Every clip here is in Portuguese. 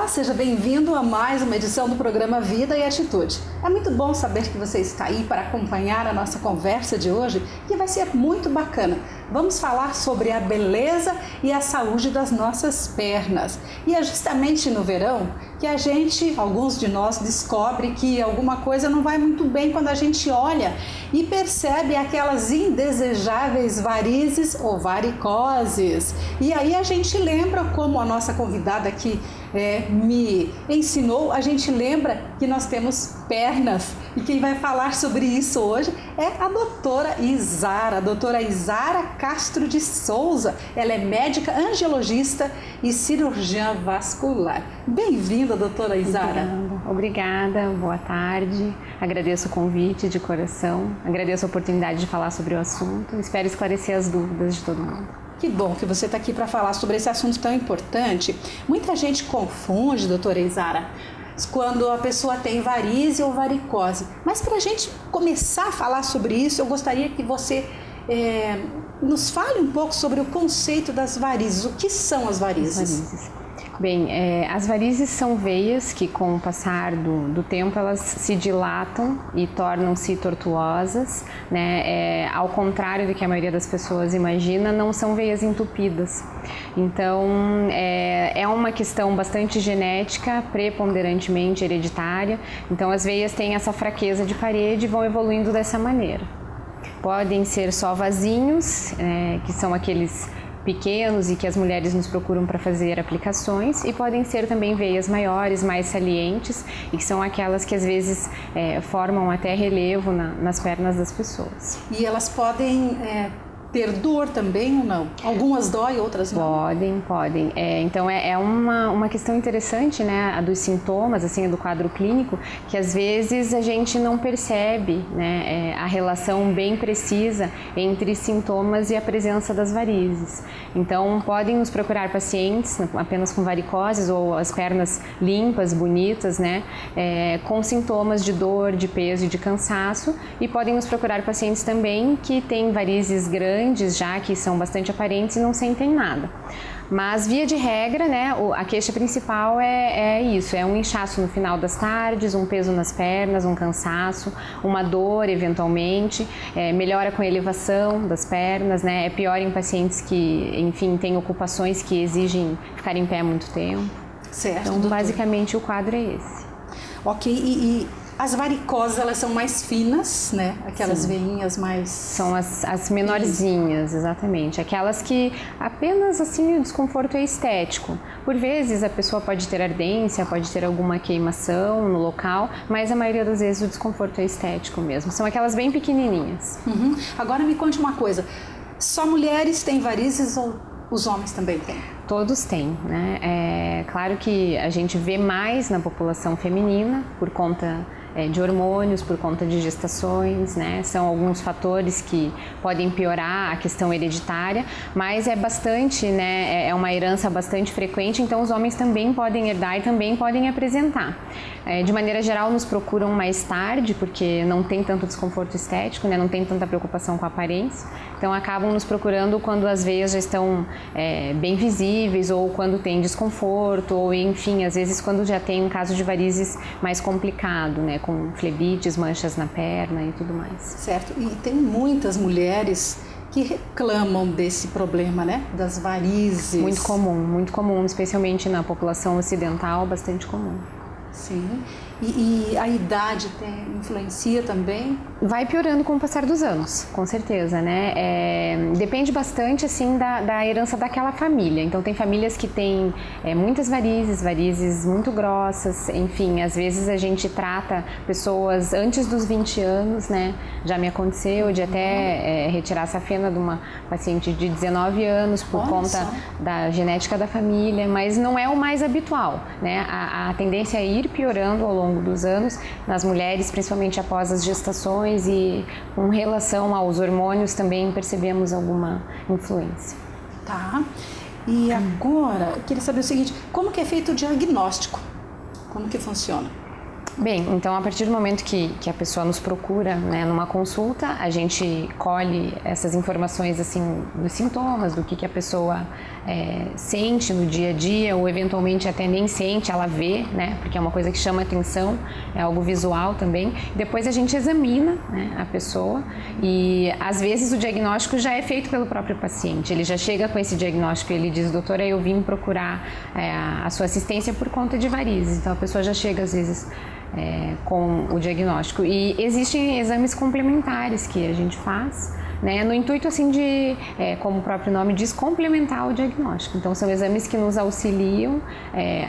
Olá, seja bem-vindo a mais uma edição do programa Vida e Atitude. É muito bom saber que você está aí para acompanhar a nossa conversa de hoje, que vai ser muito bacana. Vamos falar sobre a beleza e a saúde das nossas pernas. E é justamente no verão que alguns de nós, descobre que alguma coisa não vai muito bem quando a gente olha e percebe aquelas indesejáveis varizes ou varicoses. E aí a gente lembra, como a nossa convidada aqui me ensinou, a gente lembra que nós temos pernas. E quem vai falar sobre isso hoje é a doutora Izara Castro de Souza. Ela é médica angiologista e cirurgiã vascular. Bem-vinda, doutora Izara. Obrigada, boa tarde. Agradeço o convite de coração, agradeço a oportunidade de falar sobre o assunto. Espero esclarecer as dúvidas de todo mundo. Que bom que você está aqui para falar sobre esse assunto tão importante. Muita gente confunde, doutora Izara, quando a pessoa tem varize ou varicose. Mas para a gente começar a falar sobre isso, eu gostaria que você nos fale um pouco sobre o conceito das varizes. O que são as varizes? Bem, as varizes são veias que, com o passar do tempo, elas se dilatam e tornam-se tortuosas, né? Ao contrário do que a maioria das pessoas imagina, não são veias entupidas. Então, é uma questão bastante genética, preponderantemente hereditária. Então, as veias têm essa fraqueza de parede e vão evoluindo dessa maneira. Podem ser só vasinhos, que são aqueles pequenos e que as mulheres nos procuram para fazer aplicações, e podem ser também veias maiores, mais salientes, e que são aquelas que às vezes formam até relevo nas pernas das pessoas. E elas podem ter dor também ou não? Algumas dói, outras não? Podem. Então é uma questão interessante, né, a dos sintomas, assim, do quadro clínico, que às vezes a gente não percebe, né, a relação bem precisa entre sintomas e a presença das varizes. Então podem nos procurar pacientes apenas com varicoses ou as pernas limpas, bonitas, né, com sintomas de dor, de peso e de cansaço, e podem nos procurar pacientes também que têm varizes grandes, já que são bastante aparentes e não sentem nada. Mas, via de regra, né, a queixa principal é isso, é um inchaço no final das tardes, um peso nas pernas, um cansaço, uma dor eventualmente, melhora com a elevação das pernas, né, é pior em pacientes que, enfim, têm ocupações que exigem ficar em pé muito tempo. Certo, então, doutor. basicamente, o quadro é esse. Ok, e as varicoses, elas são mais finas, né? Aquelas veinhas mais... São as menorzinhas, exatamente. Aquelas que apenas, assim, o desconforto é estético. Por vezes, a pessoa pode ter ardência, pode ter alguma queimação no local, mas a maioria das vezes o desconforto é estético mesmo. São aquelas bem pequenininhas. Uhum. Agora me conte uma coisa, só mulheres têm varizes ou os homens também têm? Todos têm, né? É claro que a gente vê mais na população feminina por conta de hormônios, por conta de gestações, né? São alguns fatores que podem piorar a questão hereditária, mas é bastante, né? É uma herança bastante frequente, então os homens também podem herdar e também podem apresentar. De maneira geral, nos procuram mais tarde, porque não tem tanto desconforto estético, né? Não tem tanta preocupação com a aparência, então acabam nos procurando quando as veias já estão bem visíveis, ou quando tem desconforto, ou enfim, às vezes quando já tem um caso de varizes mais complicado, né? Com flebites, manchas na perna e tudo mais. Certo, e tem muitas mulheres que reclamam desse problema, né, das varizes. Muito comum, especialmente na população ocidental, bastante comum. Sim, e a idade influencia também? Vai piorando com o passar dos anos, com certeza, né? Depende bastante, assim, da herança daquela família. Então, tem famílias que têm muitas varizes muito grossas, enfim, às vezes a gente trata pessoas antes dos 20 anos, né? Já me aconteceu de até retirar a safena de uma paciente de 19 anos por conta da genética da família, mas não é o mais habitual, né? A tendência é ir piorando ao longo dos anos, nas mulheres, principalmente após as gestações, e com relação aos hormônios também percebemos alguma influência. Tá, e agora eu queria saber o seguinte, como que é feito o diagnóstico? Como que funciona? Bem, então a partir do momento que a pessoa nos procura, né, numa consulta, a gente colhe essas informações assim dos sintomas, do que a pessoa sente no dia a dia, ou eventualmente até nem sente, ela vê, né, porque é uma coisa que chama atenção, é algo visual também. Depois a gente examina, né, a pessoa e às vezes o diagnóstico já é feito pelo próprio paciente. Ele já chega com esse diagnóstico e ele diz: doutora, eu vim procurar a sua assistência por conta de varizes. Então a pessoa já chega às vezes com o diagnóstico. E existem exames complementares que a gente faz, né, no intuito assim de, como o próprio nome diz, complementar o diagnóstico. Então são exames que nos auxiliam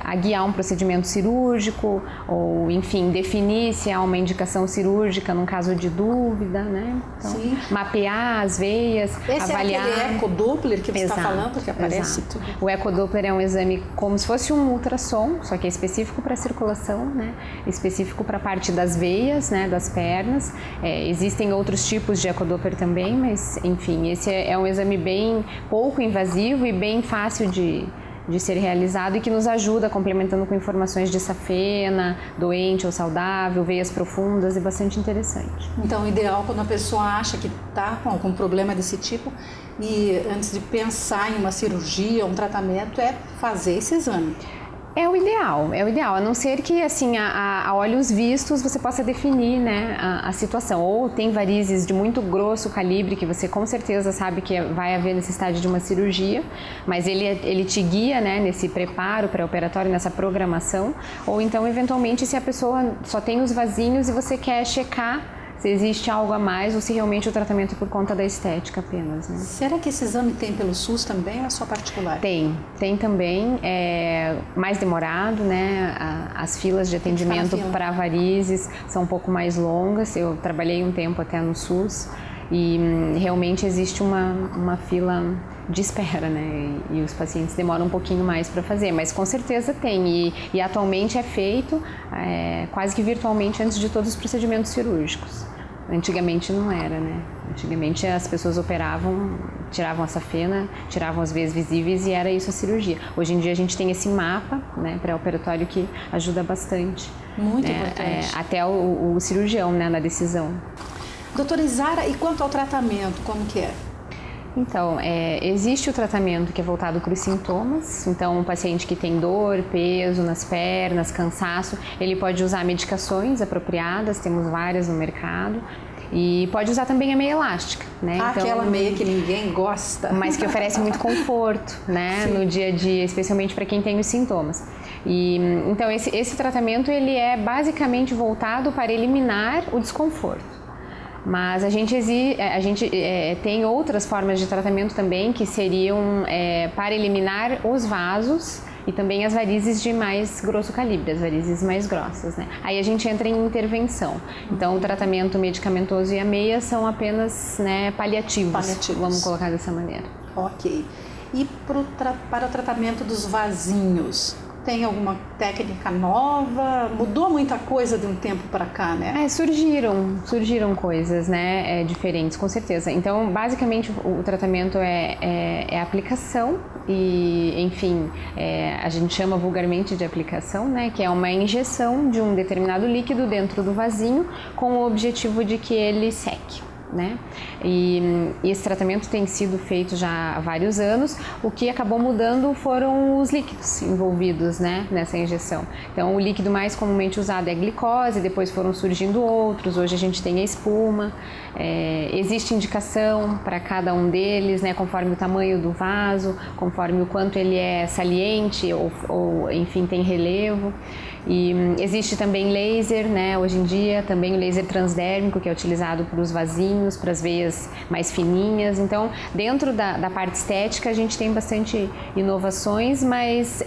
a guiar um procedimento cirúrgico ou, enfim, definir se há uma indicação cirúrgica num caso de dúvida, né? Então, sim, mapear as veias, esse avaliar. É aquele ecodoppler que você está falando, que aparece exato. tudo. O ecodoppler é um exame como se fosse um ultrassom, só que é específico para a circulação, né? Específico para a parte das veias, né, das pernas. Existem outros tipos de ecodoppler também, mas enfim, esse é um exame bem pouco invasivo e bem fácil de ser realizado e que nos ajuda, complementando com informações de safena, doente ou saudável, veias profundas, e bastante interessante. Então, o ideal quando a pessoa acha que está com algum problema desse tipo e antes de pensar em uma cirurgia, um tratamento, é fazer esse exame. É o ideal, a não ser que, assim, a olhos vistos você possa definir, né, a situação. Ou tem varizes de muito grosso calibre que você com certeza sabe que vai haver necessidade de uma cirurgia, mas ele te guia, né, nesse preparo pré-operatório, nessa programação. Ou então, eventualmente, se a pessoa só tem os vasinhos e você quer checar se existe algo a mais ou se realmente o tratamento é por conta da estética apenas, né? Será que esse exame tem pelo SUS também ou é só particular? Tem também, mais demorado, né? As filas de atendimento para varizes são um pouco mais longas. Eu trabalhei um tempo até no SUS e realmente existe uma fila de espera, né? E os pacientes demoram um pouquinho mais para fazer, mas com certeza tem. E atualmente é feito quase que virtualmente antes de todos os procedimentos cirúrgicos. Antigamente não era, né? Antigamente as pessoas operavam, tiravam a safena, tiravam as veias visíveis e era isso a cirurgia. Hoje em dia a gente tem esse mapa, né, pré-operatório que ajuda bastante. Muito importante. Até o cirurgião, né, na decisão. Doutora Isara, e quanto ao tratamento, como que é? Então, existe o tratamento que é voltado para os sintomas. Então, um paciente que tem dor, peso nas pernas, cansaço, ele pode usar medicações apropriadas, temos várias no mercado. E pode usar também a meia elástica, né? Então, aquela meia que ninguém gosta. Mas que oferece muito conforto, né? Sim. No dia a dia, especialmente para quem tem os sintomas. Então, esse tratamento ele é basicamente voltado para eliminar o desconforto. Mas a gente tem outras formas de tratamento também que seriam para eliminar os vasos e também as varizes de mais grosso calibre, as varizes mais grossas, né? Aí a gente entra em intervenção. Então o tratamento medicamentoso e a meia são apenas, né, paliativos, vamos colocar dessa maneira. Ok. E para o tratamento dos vasinhos? Tem alguma técnica nova? Mudou muita coisa de um tempo para cá, né? Surgiram coisas, né, diferentes, com certeza. Então, basicamente, o tratamento é a aplicação e, enfim, a gente chama vulgarmente de aplicação, né, que é uma injeção de um determinado líquido dentro do vasinho com o objetivo de que ele seque. Né? E esse tratamento tem sido feito já há vários anos. O que acabou mudando foram os líquidos envolvidos, né, nessa injeção. Então, o líquido mais comumente usado é a glicose, depois foram surgindo outros. Hoje a gente tem a espuma. Existe indicação para cada um deles, né, conforme o tamanho do vaso, conforme o quanto ele é saliente ou enfim, tem relevo. E existe também laser, né, hoje em dia, também o laser transdérmico, que é utilizado para os vasinhos, para as veias mais fininhas. Então, dentro da parte estética, a gente tem bastante inovações, mas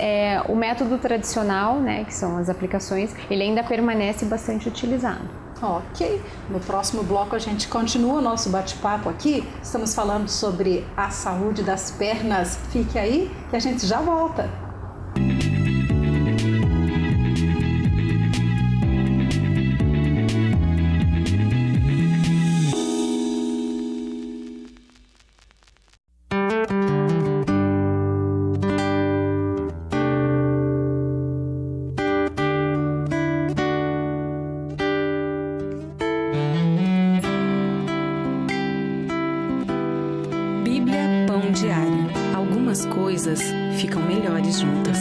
o método tradicional, né, que são as aplicações, ele ainda permanece bastante utilizado. Ok, no próximo bloco a gente continua o nosso bate-papo aqui. Estamos falando sobre a saúde das pernas. Fique aí que a gente já volta. coisas ficam melhores juntas.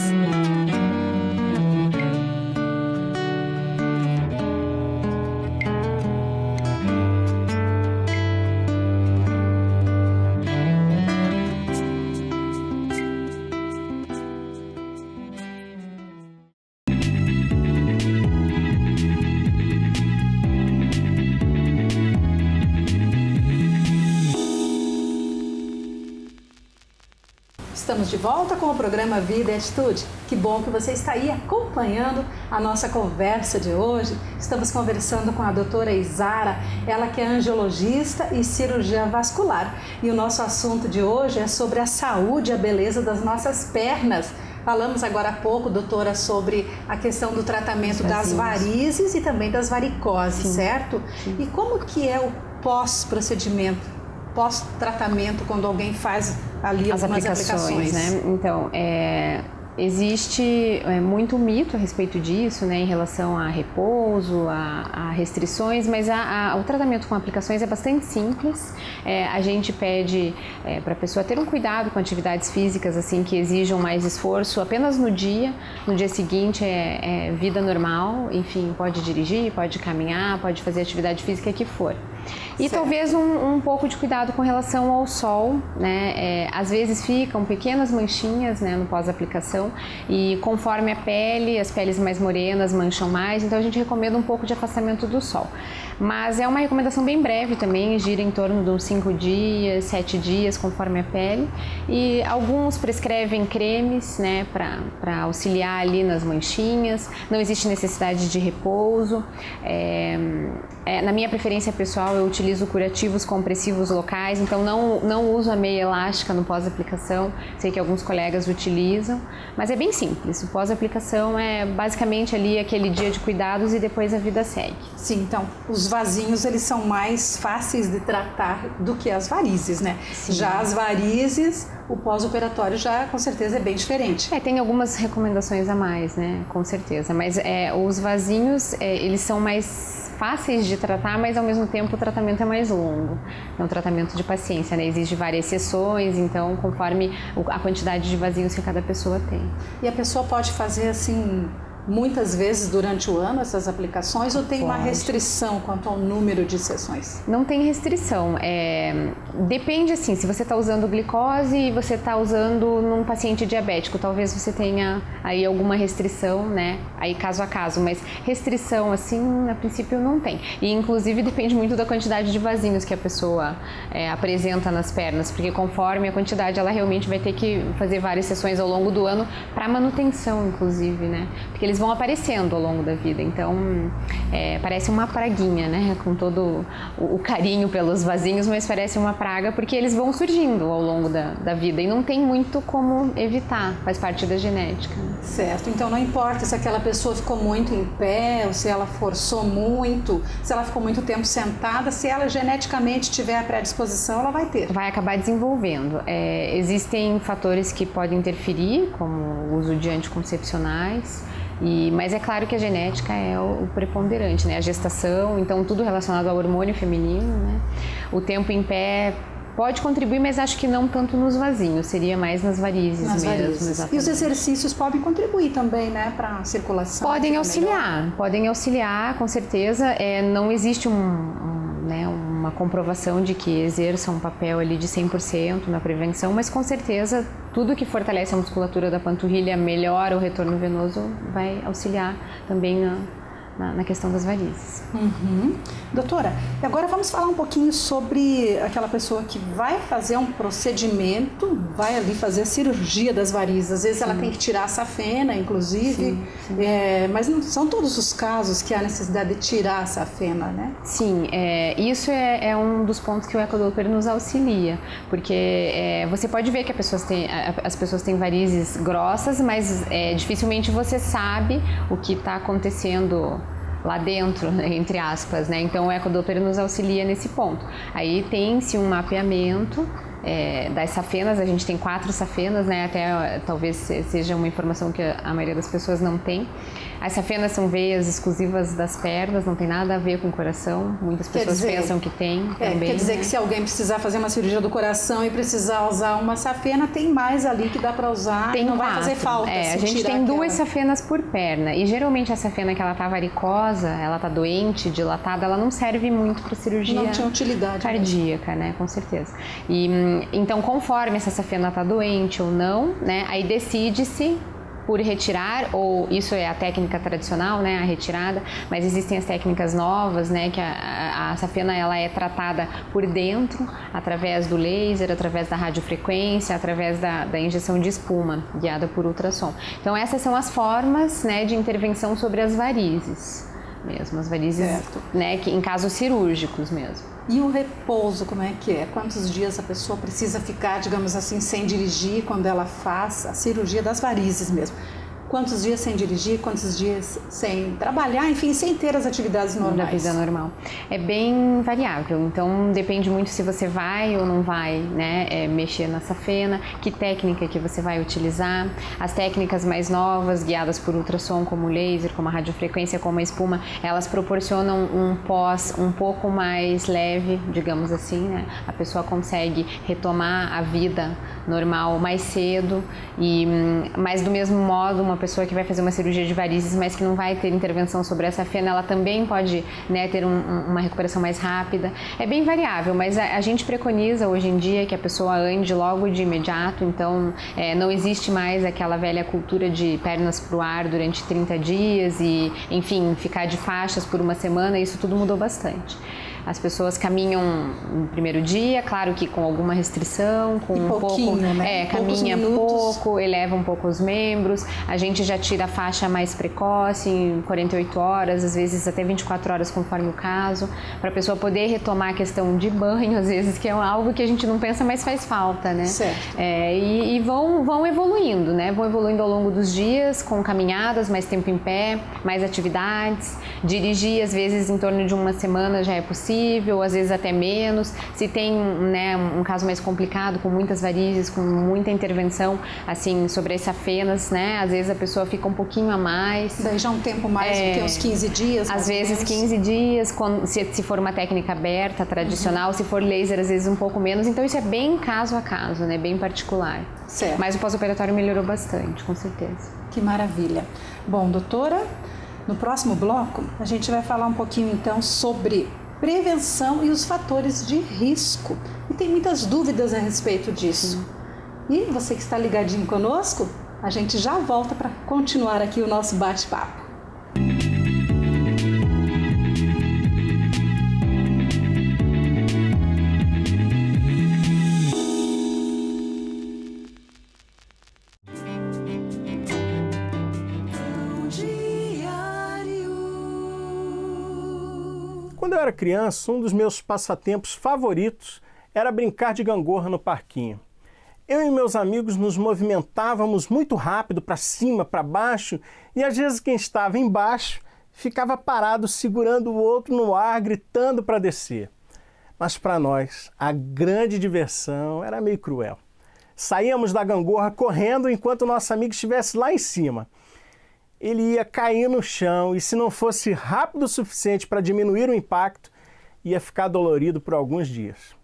Estamos de volta com o programa Vida e Atitude. Que bom que você está aí acompanhando a nossa conversa de hoje. Estamos conversando com a doutora Izara, ela que é angiologista e cirurgiã vascular. E o nosso assunto de hoje é sobre a saúde e a beleza das nossas pernas. Falamos agora há pouco, doutora, sobre a questão do tratamento das varizes e também das varicoses, certo? Sim. E como que é o pós-procedimento? Pós-tratamento, quando alguém faz ali as algumas aplicações, né? Então, existe muito mito a respeito disso, né, em relação a repouso, a restrições, mas o tratamento com aplicações é bastante simples. A gente pede para a pessoa ter um cuidado com atividades físicas assim que exijam mais esforço apenas no dia seguinte é vida normal, enfim, pode dirigir, pode caminhar, pode fazer atividade física que for. E certo. Talvez um pouco de cuidado com relação ao sol, né? Às vezes ficam pequenas manchinhas, né, no pós-aplicação e conforme a pele, as peles mais morenas mancham mais, então a gente recomenda um pouco de afastamento do sol. Mas é uma recomendação bem breve também, gira em torno de uns 5 dias, 7 dias, conforme a pele. E alguns prescrevem cremes, né, para auxiliar ali nas manchinhas, não existe necessidade de repouso. Na minha preferência pessoal, eu utilizo curativos compressivos locais, então não uso a meia elástica no pós-aplicação, sei que alguns colegas utilizam, mas é bem simples. O pós-aplicação é basicamente ali aquele dia de cuidados e depois a vida segue. Sim, então os vasinhos eles são mais fáceis de tratar do que as varizes, né? Sim. Já as varizes, o pós-operatório já com certeza é bem diferente. Tem algumas recomendações a mais, né? Com certeza, mas os vasinhos eles são mais fáceis de tratar, mas ao mesmo tempo o tratamento é mais longo. É um tratamento de paciência, né? Exige várias sessões, então conforme a quantidade de vasinhos que cada pessoa tem. E a pessoa pode fazer assim muitas vezes durante o ano essas aplicações ou tem uma restrição quanto ao número de sessões? Não tem restrição, depende assim, se você está usando glicose e você está usando num paciente diabético, talvez você tenha aí alguma restrição, né, aí caso a caso, mas restrição assim, a princípio não tem. E inclusive depende muito da quantidade de vasinhos que a pessoa apresenta nas pernas, porque conforme a quantidade ela realmente vai ter que fazer várias sessões ao longo do ano para manutenção, inclusive, né, porque eles vão aparecendo ao longo da vida, então parece uma praguinha, né, com todo o carinho pelos vasinhos, mas parece uma praga porque eles vão surgindo ao longo da vida e não tem muito como evitar, faz parte da genética. Certo, então não importa se aquela pessoa ficou muito em pé, ou se ela forçou muito, se ela ficou muito tempo sentada, se ela geneticamente tiver a predisposição, ela vai ter. Vai acabar desenvolvendo. Existem fatores que podem interferir, como o uso de anticoncepcionais, mas é claro que a genética é o preponderante, né? A gestação, então tudo relacionado ao hormônio feminino, né? O tempo em pé pode contribuir, mas acho que não tanto nos vasinhos, seria mais nas varizes mesmo. Exatamente. E os exercícios podem contribuir também, né, para a circulação? Podem auxiliar, com certeza. Não existe uma comprovação de que exerça um papel ali de 100% na prevenção, mas com certeza tudo que fortalece a musculatura da panturrilha, melhora o retorno venoso, vai auxiliar também na questão das varizes. Uhum. Doutora, e agora vamos falar um pouquinho sobre aquela pessoa que vai fazer um procedimento, vai ali fazer a cirurgia das varizes. Às vezes ela tem que tirar a safena, inclusive, mas não são todos os casos que há necessidade de tirar a safena, né? Sim, isso é um dos pontos que o ecodoppler nos auxilia, porque você pode ver que as pessoas têm varizes grossas, mas dificilmente você sabe o que está acontecendo lá dentro, entre aspas, né? Então o ecodoppler nos auxilia nesse ponto. Aí tem-se um mapeamento das safenas, a gente tem 4 safenas, né? Até talvez seja uma informação que a maioria das pessoas não tem. As safenas são veias exclusivas das pernas, não tem nada a ver com o coração. Muitas pessoas pensam que tem também. Quer dizer que se alguém precisar fazer uma cirurgia do coração e precisar usar uma safena, tem mais ali que dá para usar, tem não 4. vai fazer falta. A gente tem 2 safenas por perna e geralmente a safena que ela tá varicosa, ela tá doente, dilatada, ela não serve muito para cirurgia. Não tinha utilidade cardíaca, né? Com certeza. E então, conforme essa safena tá doente ou não, né? Aí decide-se por retirar, ou isso é a técnica tradicional, né, a retirada, mas existem as técnicas novas, né, que a safena ela é tratada por dentro, através do laser, através da radiofrequência, através da injeção de espuma, guiada por ultrassom. Então essas são as formas, né, de intervenção sobre as varizes mesmo, as varizes, né, que, em casos cirúrgicos mesmo. E o repouso, como é que é? Quantos dias a pessoa precisa ficar, digamos assim, sem dirigir quando ela faz a cirurgia das varizes mesmo? Quantos dias sem dirigir, quantos dias sem trabalhar, enfim, sem ter as atividades normais? Da vida normal. É bem variável, então depende muito se você vai ou não vai, né, mexer na safena, que técnica que você vai utilizar. As técnicas mais novas, guiadas por ultrassom, como o laser, como a radiofrequência, como a espuma, elas proporcionam um pós um pouco mais leve, digamos assim, né? A pessoa consegue retomar a vida normal mais cedo, mas do mesmo modo, uma pessoa que vai fazer uma cirurgia de varizes, mas que não vai ter intervenção sobre essa safena, ela também pode, né, ter uma recuperação mais rápida. É bem variável, mas a gente preconiza hoje em dia que a pessoa ande logo de imediato, então não existe mais aquela velha cultura de pernas pro ar durante 30 dias e, enfim, ficar de faixas por uma semana, isso tudo mudou bastante. As pessoas caminham no primeiro dia, claro que com alguma restrição, com um pouco, né? Caminha pouco, eleva um pouco os membros. A gente já tira a faixa mais precoce, em 48 horas, às vezes até 24 horas, conforme o caso, para a pessoa poder retomar a questão de banho, às vezes, que é algo que a gente não pensa, mas faz falta, né? Certo. E vão evoluindo, né? Vão evoluindo ao longo dos dias, com caminhadas, mais tempo em pé, mais atividades. Dirigir, às vezes, em torno de uma semana já é possível, às vezes até menos. Se tem, né, um caso mais complicado, com muitas varizes, com muita intervenção, assim, sobre as safenas, né, às vezes a pessoa fica um pouquinho a mais. Daí já um tempo mais do que uns 15 dias? Às vezes 15 dias, se for uma técnica aberta, tradicional, se for laser, às vezes um pouco menos. Então isso é bem caso a caso, né, bem particular. Certo. Mas o pós-operatório melhorou bastante, com certeza. Que maravilha. Bom, doutora, no próximo bloco a gente vai falar um pouquinho então sobre prevenção e os fatores de risco. E tem muitas dúvidas a respeito disso. E você que está ligadinho conosco, a gente já volta para continuar aqui o nosso bate-papo. Quando eu era criança, um dos meus passatempos favoritos era brincar de gangorra no parquinho. Eu e meus amigos nos movimentávamos muito rápido para cima, para baixo, e às vezes quem estava embaixo ficava parado segurando o outro no ar, gritando para descer. Mas para nós, a grande diversão era meio cruel. Saíamos da gangorra correndo enquanto o nosso amigo estivesse lá em cima. Ele ia cair no chão e, se não fosse rápido o suficiente para diminuir o impacto, ia ficar dolorido por alguns dias.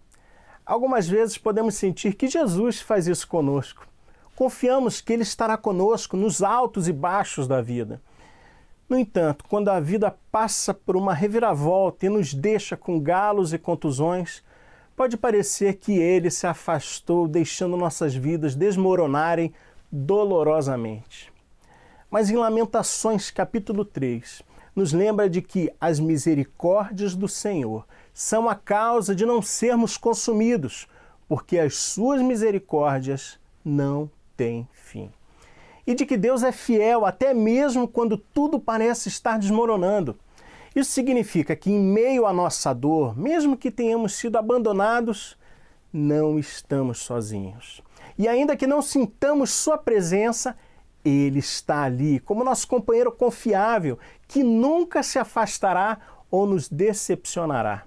Algumas vezes podemos sentir que Jesus faz isso conosco. Confiamos que Ele estará conosco nos altos e baixos da vida. No entanto, quando a vida passa por uma reviravolta e nos deixa com galos e contusões, pode parecer que Ele se afastou, deixando nossas vidas desmoronarem dolorosamente. Mas em Lamentações, capítulo 3, nos lembra de que as misericórdias do Senhor são a causa de não sermos consumidos, porque as suas misericórdias não têm fim. E de que Deus é fiel até mesmo quando tudo parece estar desmoronando. Isso significa que em meio à nossa dor, mesmo que tenhamos sido abandonados, não estamos sozinhos. E ainda que não sintamos sua presença, Ele está ali, como nosso companheiro confiável, que nunca se afastará ou nos decepcionará.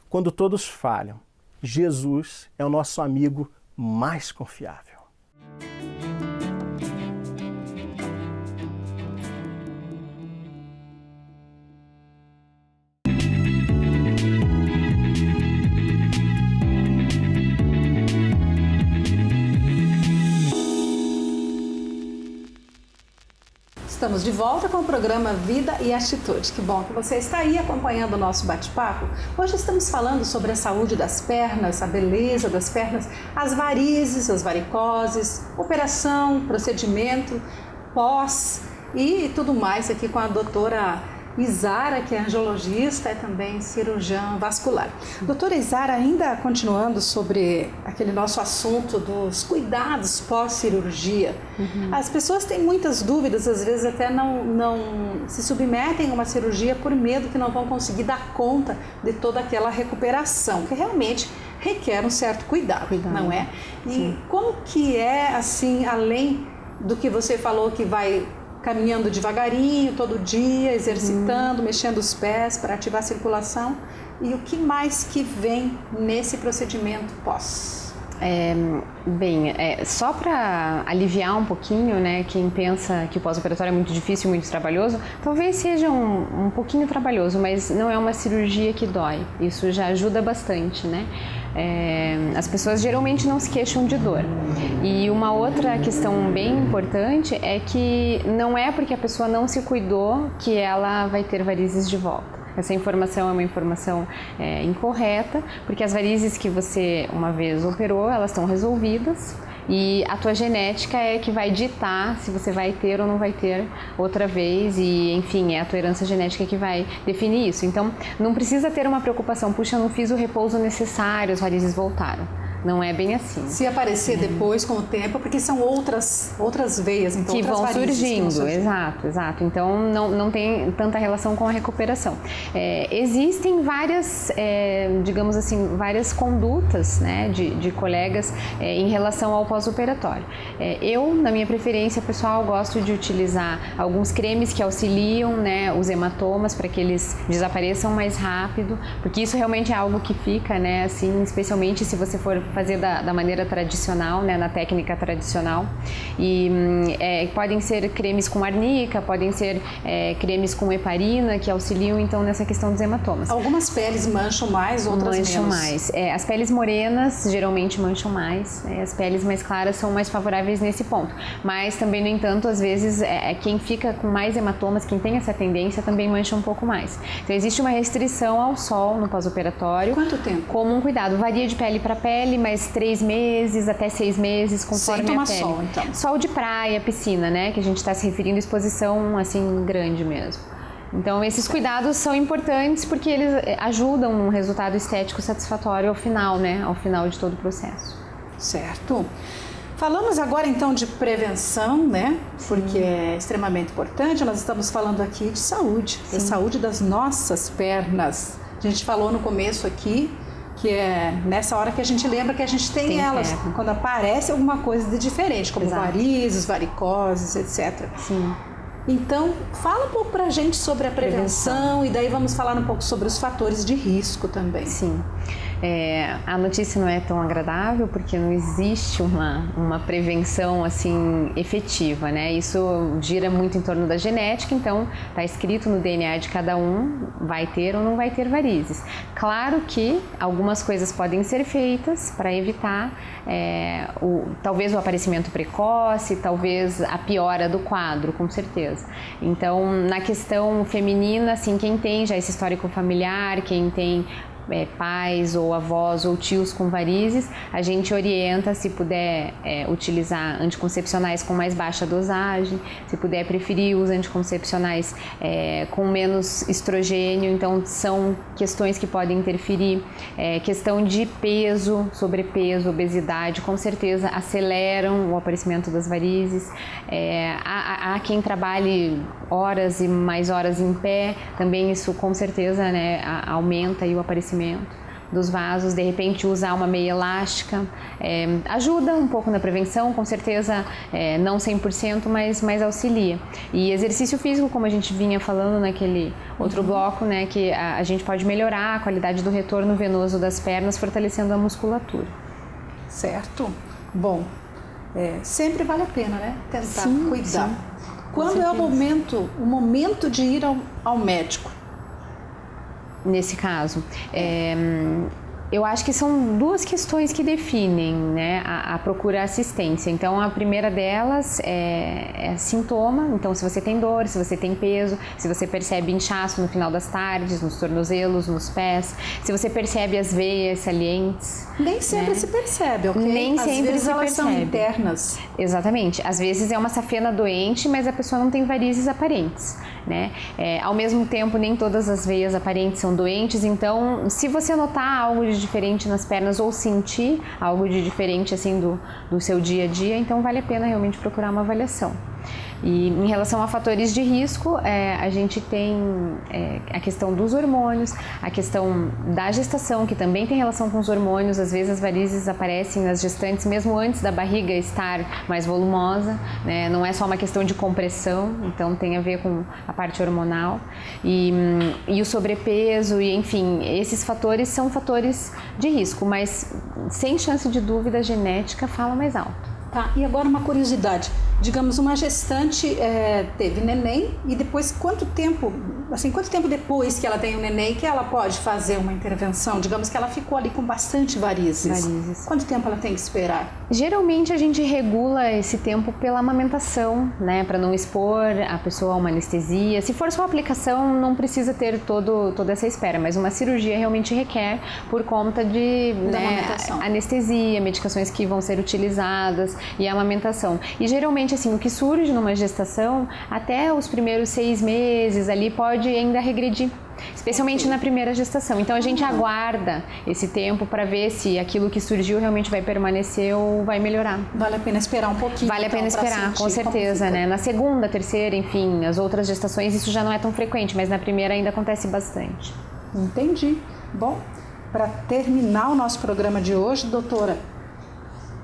Quando todos falham, Jesus é o nosso amigo mais confiável. estamos de volta com o programa Vida e Atitude. Que bom que você está aí acompanhando o nosso bate-papo. Hoje estamos falando sobre a saúde das pernas, a beleza das pernas, as varizes, as varicoses, operação, procedimento, pós e tudo mais aqui com a doutora Isara, que é angiologista e também cirurgiã vascular. Doutora Isara, ainda continuando sobre aquele nosso assunto dos cuidados pós-cirurgia, as pessoas têm muitas dúvidas, às vezes até não se submetem a uma cirurgia por medo que não vão conseguir dar conta de toda aquela recuperação, que realmente requer um certo cuidado. Não é? E sim, como que é, assim, além do que você falou que vai caminhando devagarinho, todo dia, exercitando, mexendo os pés para ativar a circulação. E o que mais que vem nesse procedimento pós? Só para aliviar um pouquinho, né, quem pensa que o pós-operatório é muito difícil, muito trabalhoso, talvez seja um pouquinho trabalhoso, mas não é uma cirurgia que dói. Isso já ajuda bastante, né? As pessoas geralmente não se queixam de dor. E uma outra questão bem importante é que não é porque a pessoa não se cuidou que ela vai ter varizes de volta. Essa informação é uma informação incorreta, porque as varizes que você uma vez operou, elas estão resolvidas e a tua genética é que vai ditar se você vai ter ou não vai ter outra vez e, enfim, é a tua herança genética que vai definir isso. Então, não precisa ter uma preocupação, puxa, eu não fiz o repouso necessário, as varizes voltaram. Não é bem assim. Se aparecer depois, com o tempo, porque são outras veias, então que outras vão varizes surgindo. Que vão surgindo. Exato. Então, não tem tanta relação com a recuperação. Existem várias, digamos assim, várias condutas, né, de colegas em relação ao pós-operatório. Eu, na minha preferência pessoal, gosto de utilizar alguns cremes que auxiliam, né, os hematomas para que eles desapareçam mais rápido, porque isso realmente é algo que fica, né, assim, especialmente se você for fazer da maneira tradicional, né, na técnica tradicional. E podem ser cremes com arnica, podem ser cremes com heparina, que auxiliam então nessa questão dos hematomas. Algumas peles mancham mais, outras mancham menos. Mais. As peles morenas geralmente mancham mais, as peles mais claras são mais favoráveis nesse ponto. Mas também, no entanto, às vezes quem fica com mais hematomas, quem tem essa tendência, também mancha um pouco mais. Então existe uma restrição ao sol no pós-operatório. Quanto tempo? Como um cuidado. Varia de pele para pele, mais 3 meses até 6 meses, conforme sem tomar a pele. sol, então. Sol de praia, piscina, né? Que a gente está se referindo à exposição, assim, grande mesmo. Então, esses cuidados são importantes porque eles ajudam num resultado estético satisfatório ao final, né? Ao final de todo o processo. Certo. Falamos agora, então, de prevenção, né? Porque é extremamente importante. Nós estamos falando aqui de saúde, da saúde das nossas pernas. A gente falou no começo aqui que é nessa hora que a gente lembra que a gente tem elas, quando aparece alguma coisa de diferente, como varizes, varicoses, etc. Sim. Então, fala um pouco pra gente sobre a prevenção e daí vamos falar um pouco sobre os fatores de risco também. Sim. A notícia não é tão agradável porque não existe uma prevenção assim efetiva, né? Isso gira muito em torno da genética, então está escrito no DNA de cada um, vai ter ou não vai ter varizes. Claro que algumas coisas podem ser feitas para evitar talvez o aparecimento precoce, talvez a piora do quadro, com certeza. Então, na questão feminina, assim, quem tem já esse histórico familiar, quem tem pais ou avós ou tios com varizes, a gente orienta, se puder utilizar anticoncepcionais com mais baixa dosagem, se puder preferir os anticoncepcionais com menos estrogênio. Então são questões que podem interferir. Questão de peso, sobrepeso, obesidade, com certeza aceleram o aparecimento das varizes. Há quem trabalhe horas e mais horas em pé, também isso com certeza, né, aumenta aí o aparecimento dos vasos. De repente usar uma meia elástica ajuda um pouco na prevenção, com certeza não 100%, mas auxilia. E exercício físico, como a gente vinha falando naquele outro bloco, né, que a gente pode melhorar a qualidade do retorno venoso das pernas, fortalecendo a musculatura. Certo? Bom, sempre vale a pena, né, tentar cuidar. Sim. Quando é o momento de ir ao médico? Nesse caso, Eu acho que são duas questões que definem, né, a procura assistência. Então, a primeira delas é sintoma. Então, se você tem dor, se você tem peso, se você percebe inchaço no final das tardes, nos tornozelos, nos pés, se você percebe as veias salientes. Nem sempre, né, se percebe, ok? Nem Às sempre vezes se elas percebe. são internas. Exatamente. Às vezes é uma safena doente, mas a pessoa não tem varizes aparentes, né? Ao mesmo tempo, nem todas as veias aparentes são doentes. Então, se você notar algo de diferente nas pernas ou sentir algo de diferente assim do seu dia a dia, então vale a pena realmente procurar uma avaliação. E em relação a fatores de risco, a gente tem a questão dos hormônios, a questão da gestação, que também tem relação com os hormônios. Às vezes as varizes aparecem nas gestantes mesmo antes da barriga estar mais volumosa, né? Não é só uma questão de compressão, então tem a ver com a parte hormonal. E o sobrepeso, e enfim, esses fatores são fatores de risco, mas sem chance de dúvida, a genética fala mais alto. Tá, e agora uma curiosidade. Digamos, uma gestante teve neném e depois quanto tempo depois que ela tem o neném que ela pode fazer uma intervenção? Digamos que ela ficou ali com bastante varizes. Quanto tempo ela tem que esperar? Geralmente a gente regula esse tempo pela amamentação, né, para não expor a pessoa a uma anestesia. Se for só aplicação, não precisa ter toda essa espera, mas uma cirurgia realmente requer por conta de anestesia, medicações que vão ser utilizadas e a amamentação. E geralmente assim, o que surge numa gestação, até os primeiros 6 meses ali pode ainda regredir, especialmente na primeira gestação. Então a gente aguarda esse tempo para ver se aquilo que surgiu realmente vai permanecer ou vai melhorar. Vale a pena esperar um pouquinho. Vale a pena esperar, com certeza, né? Na segunda, terceira, enfim, as outras gestações isso já não é tão frequente, mas na primeira ainda acontece bastante. Entendi. Bom, para terminar o nosso programa de hoje, doutora,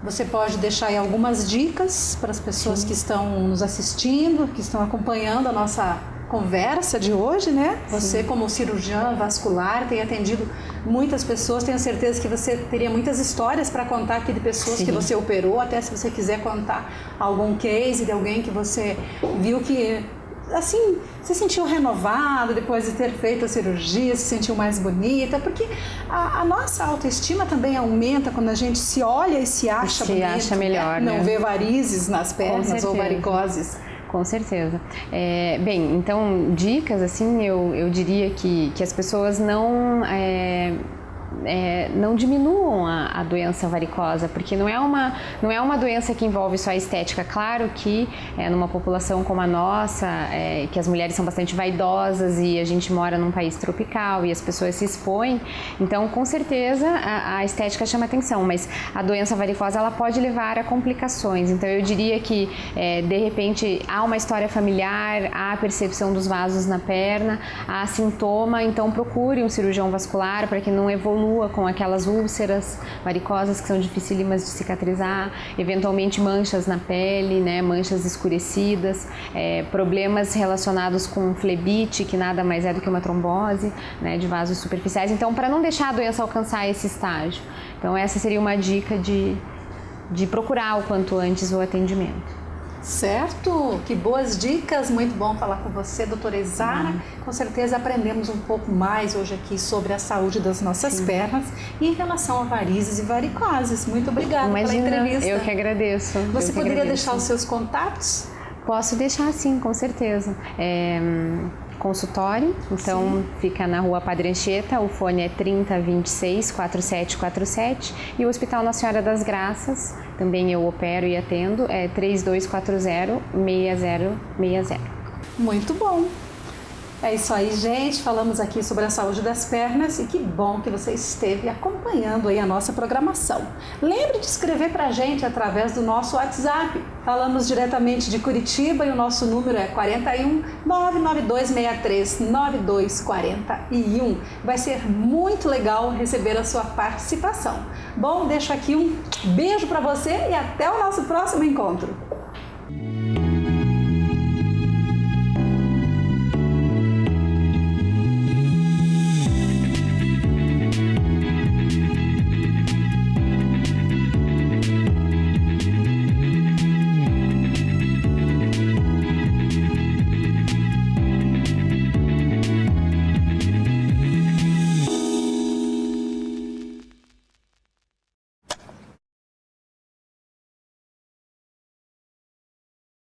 você pode deixar aí algumas dicas para as pessoas que estão nos assistindo, que estão acompanhando a nossa conversa de hoje, né? Sim. Você, como cirurgiã vascular, tem atendido muitas pessoas. Tenho certeza que você teria muitas histórias para contar aqui de pessoas Sim. que você operou, até se você quiser contar algum case de alguém que você viu que, assim, se sentiu renovado depois de ter feito a cirurgia, se sentiu mais bonita, porque a nossa autoestima também aumenta quando a gente se olha e se acha bonito, acha melhor, né? Não né? vê varizes nas pernas ou varicoses. Com certeza. Bem, então, dicas, assim, eu diria que as pessoas não diminuam a doença varicosa, porque não é uma doença que envolve só a estética. Claro que numa população como a nossa, que as mulheres são bastante vaidosas e a gente mora num país tropical e as pessoas se expõem, então com certeza a estética chama atenção, mas a doença varicosa ela pode levar a complicações. Então eu diria que de repente há uma história familiar, há a percepção dos vasos na perna, há sintoma, então procure um cirurgião vascular para que não evolua com aquelas úlceras varicosas que são dificílimas de cicatrizar, eventualmente manchas na pele, né, manchas escurecidas, problemas relacionados com flebite, que nada mais é do que uma trombose, né, de vasos superficiais. Então, para não deixar a doença alcançar esse estágio, então essa seria uma dica de procurar o quanto antes o atendimento. Certo, que boas dicas, muito bom falar com você, doutora Isara. Com certeza aprendemos um pouco mais hoje aqui sobre a saúde das nossas pernas e em relação a varizes e varicoses. Muito obrigada pela entrevista. Eu que agradeço. Você poderia deixar os seus contatos? Posso deixar sim, com certeza. Consultório, então Sim. fica na Rua Padre Anchieta, o fone é 3026-4747 e o Hospital Nossa Senhora das Graças, também eu opero e atendo, é 3240-6060. Muito bom! É isso aí, gente. Falamos aqui sobre a saúde das pernas e que bom que você esteve acompanhando aí a nossa programação. Lembre de escrever pra gente através do nosso WhatsApp. Falamos diretamente de Curitiba e o nosso número é 41 99263 9241. Vai ser muito legal receber a sua participação. Bom, deixo aqui um beijo pra você e até o nosso próximo encontro.